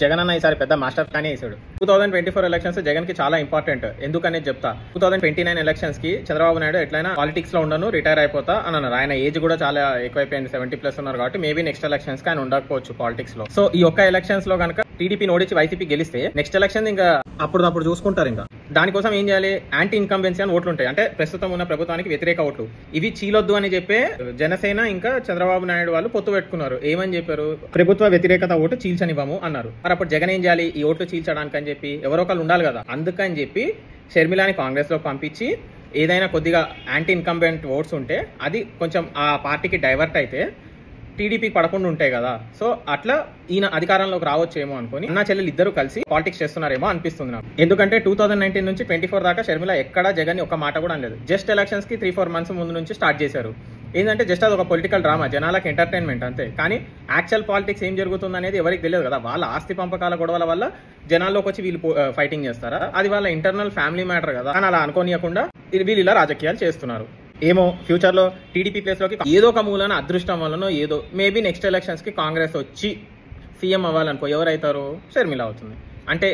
జగన్ అన్న ఈసారి పెద్ద మాస్టర్ ప్లాన్ వేసాడు. 2024 ఎలక్షన్స్ జగన్ కి చాలా ఇంపార్టెంట్. ఎందుకనేది చెప్తా. 2029 ఎలక్షన్స్ కి చంద్రబాబు నాయుడు ఎట్లయినా పాలిటిక్స్ లో ఉండను, రిటైర్ అయిపోతా అని అన్నారు. ఆయన ఏజ్ కూడా చాలా ఎక్కువైపోయింది, 70+ ఉన్నారు కాబట్టి మేబీ నెక్స్ట్ ఎలక్షన్స్ కి ఆయన ఉండకపోవచ్చు పాలిటిక్స్ లో. సో ఈ ఒక్క ఎలక్షన్స్ లో కనుక టీడీపీ ఓడించి వైసీపీ గెలిస్తే నెక్స్ట్ ఎలక్షన్ ఇంకా అప్పుడు చూసుకుంటారు. ఇంకా దానికోసం ఏం చేయాలి? యాంటీ ఇన్కంబెన్సీ అని ఓట్లు ఉంటాయి, అంటే ప్రస్తుతం ఉన్న ప్రభుత్వానికి వ్యతిరేక ఓట్లు. ఇవి చీలొద్దు అని చెప్పే జనసేన ఇంకా చంద్రబాబు నాయుడు వాళ్ళు పొత్తు పెట్టుకున్నారు. ఏమని చెప్పారు? ప్రభుత్వ వ్యతిరేకత ఓటు చీల్చనివ్వము అన్నారు. మరి అప్పుడు జగన్ ఏం చేయాలి? ఈ ఓట్లు చీల్చడానికి అని చెప్పి ఎవరో ఒకళ్ళు ఉండాలి కదా. అందుకని చెప్పి షర్మిలాని కాంగ్రెస్ లో పంపించి ఏదైనా కొద్దిగా యాంటీ ఇన్కంబెంట్ ఓట్స్ ఉంటే అది కొంచెం ఆ పార్టీకి డైవర్ట్ అయితే టీడీపీకి పడకుండా ఉంటాయి కదా. సో అట్లా ఈయన అధికారంలోకి రావచ్చేమో అనుకుని అన్నా చెల్లెలు ఇద్దరు కలిసి పాలిటిక్స్ చేస్తున్నారేమో అనిపిస్తుంది నాకు. ఎందుకంటే 2019 నుంచి 24 దాకా షర్మిల ఎక్కడా జగన్ ఒక మాట కూడా అనలేదు. జస్ట్ ఎలక్షన్స్ కి 3-4 మంత్స్ ముందు నుంచి స్టార్ట్ చేశారు. ఏంటంటే జస్ట్ అది ఒక పొలిటికల్ డ్రామా, జనాలకు ఎంటర్టైన్మెంట్ అంతే. కానీ యాక్చువల్ పాలిటిక్స్ ఏం జరుగుతుంది అనేది ఎవరికి తెలియదు కదా. వాళ్ళ ఆస్తి పంపకాల గొడవల వల్ల జనాల్లోకి వచ్చి వీళ్ళు ఫైటింగ్ చేస్తారా? అది వాళ్ళ ఇంటర్నల్ ఫ్యామిలీ మ్యాటర్ కదా. అని అలా అనుకోనియకుండా వీళ్ళు ఇలా రాజకీయాలు చేస్తున్నారు. ఏమో ఫ్యూచర్ లో టీడీపీ ప్లేస్ లోకి ఏదో ఒక మూలన అదృష్టం వల్లనో ఏదో మేబీ నెక్స్ట్ ఎలక్షన్స్ కి కాంగ్రెస్ వచ్చి సీఎం అవ్వాలనుకో, ఎవరైతారో షర్మిల అవుతుంది. అంటే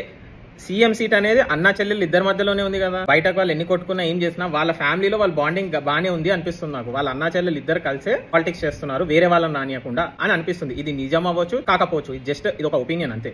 సీఎం సీట్ అనేది అన్నా చెల్లెలు ఇద్దరి మధ్యలోనే ఉంది కదా. బయటకు వాళ్ళు ఎన్ని కొట్టుకున్నా ఏం చేసినా వాళ్ళ ఫ్యామిలీలో వాళ్ళ బాండింగ్ బాగానే ఉంది అనిపిస్తుంది నాకు. వాళ్ళ అన్నా చెల్లెలు ఇద్దరు కలిసే పాలిటిక్స్ చేస్తున్నారు, వేరే వాళ్ళని రానియకుండా అని అనిపిస్తుంది. ఇది నిజం అవ్వచ్చు, కాకపోవచ్చు. ఇది జస్ట్ ఇది ఒక ఒపీనియన్ అంతే.